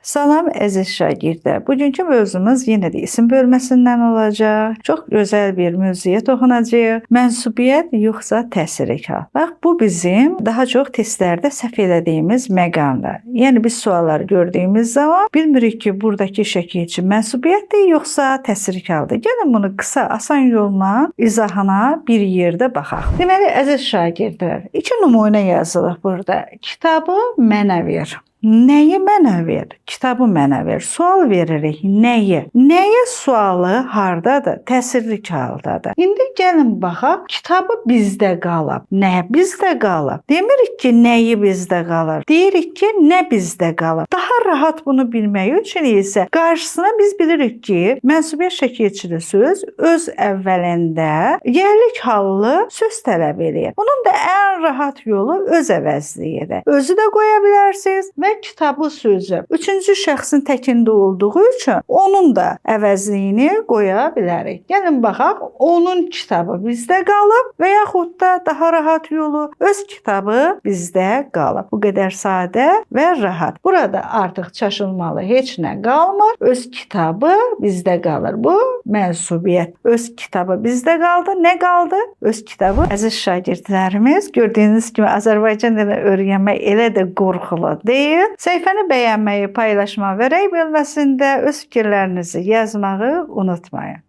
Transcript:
Salam əziz şagirdlər. Bugünkü mövzumuz yenə də isim bölməsindən olacaq. Çox gözəl bir mövzuya toxunacağıq. Mənsubiyyət yoxsa təsrikal. Bax, bu bizim daha çox testlərdə səhv elədiyimiz məqamlar. Yəni biz sualları gördüyümüz zaman bilmirik ki, buradakı şəkil üçün mənsubiyyətdir yoxsa təsrikaldır. Gəlin bunu qısa, asan yolla izahına bir yerdə baxaq. Deməli, əziz şagirdlər, 2 nümunə yazılıb burada. Kitabı mənə ver. Nəyi mənə ver? Kitabı mənə ver. Sual veririk. Nəyi? Nəyə sualı hardadır? Təsriki haldadır. İndi gəlin baxaq. Kitabı bizdə qalıb. Nə bizdə qalıb? Demirik ki, nəyi bizdə qalır. Deyirik ki, nə bizdə qalıb. Daha rahat bunu bilmək üçün isə qarşısına biz bilirik ki, mənsubiyyət şəkilçili söz öz əvvəlində yerlik hallı söz tələb edir. Bunun da ən rahat yolu öz əvəzliyidir. Özü də qoya bilərsiniz və kitabı sözü üçüncü şəxsin təkində olduğu üçün onun da əvəzliyini qoya bilərik. Gəlin baxaq, onun kitabı bizdə qalıb və yaxud da daha rahat yolu öz kitabı bizdə qalıb. Bu qədər sadə və rahat. Burada artıq çaşılmalı heç nə qalmır. Öz kitabı bizdə qalır. Bu mənsubiyyət. Öz kitabı bizdə qaldı. Nə qaldı? Öz kitabı. Əziz şagirdlərimiz, gördüyünüz kimi Azərbaycan dilini öyrənmək elə də qorxulu deyil. Səhifəni bəyənməyi, paylaşmağı və rəy bölməsində öz fikirlərinizi yazmağı unutmayın.